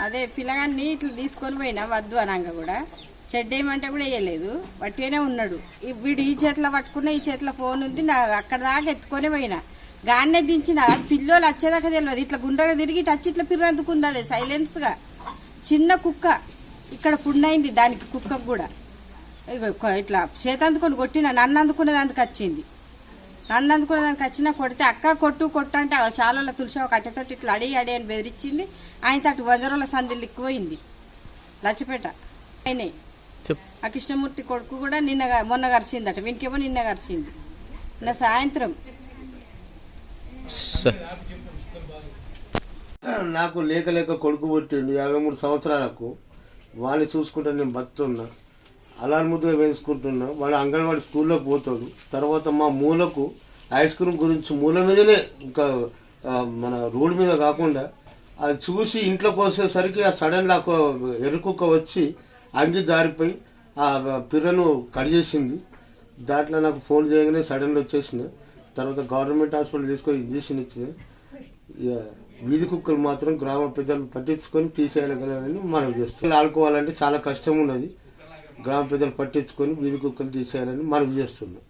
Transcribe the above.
అదే పిల్లగాన్ని ఇట్లా తీసుకొని పోయినా వద్దు అనంగా కూడా చెడ్డేయమంటే కూడా వేయలేదు, వట్టిగానే ఉన్నాడు. వీడు ఈ చేతిలో పట్టుకున్న, ఈ చేతిలో ఫోన్ ఉంది, నా అక్కడ దాకా ఎత్తుకొని పోయినా గాన్నే దించిన. పిల్లోళ్ళు వచ్చేదాకా తెలియదు, ఇట్లా గుండ్రగా తిరిగి టచ్ ఇట్లా పిర్ర అందుకుంది. అదే సైలెన్స్గా చిన్న కుక్క ఇక్కడ పుండైంది దానికి, కుక్కకు కూడా ఇట్లా చేతందుకొని కొట్టిన. నన్ను అందుకునేదానికి వచ్చింది, నన్ను అందుకునేదానికి వచ్చినా కొడితే అక్క కొట్టు కొట్టు అంటే శాలలో తులసి ఒక కట్టెతోటి ఇట్లా అడి అని బెదిరించింది. ఆయన తట్టు వజరుల సందులు ఎక్కువైంది లచ్చపేట. ఆయనే ఆ కృష్ణమూర్తి కొడుకు కూడా మొన్న గరిచిందట, వీనికేమో నిన్న గరిచింది. నిన్న సాయంత్రం. నాకు లేక లేక కొడుకు పుట్టిండు 53 సంవత్సరాలకు. వాడిని చూసుకుంటే నేను బతున్నా, అలారం ముద్దుగా వేసుకుంటున్నా. వాడు అంగన్వాడీ స్కూల్లోకి పోతాడు. తర్వాత మా మూలకు ఐస్ క్రీమ్ గురించి మూల మీదనే, ఇంకా మన రోడ్డు మీద కాకుండా అది చూసి ఇంట్లోకి వచ్చేసరికి ఆ సడన్గా ఎరుకుక్క వచ్చి అంగి జారిపోయి ఆ పిర్రను కట్ చేసింది. దాంట్లో నాకు ఫోన్ చేయగానే సడన్గా వచ్చేసిన. తర్వాత గవర్నమెంట్ హాస్పిటల్ తీసుకొని ఇంజక్షన్ ఇచ్చిన. వీధి కుక్కలు మాత్రం గ్రామ పెద్దలు పట్టించుకొని తీసేయగలరని మనం చేస్తాం. ఆడుకోవాలంటే చాలా కష్టం ఉన్నది. గ్రామ పెద్దలు పట్టించుకొని వీధి కుక్కలు తీసేయాలని మనం చేస్తున్నాం.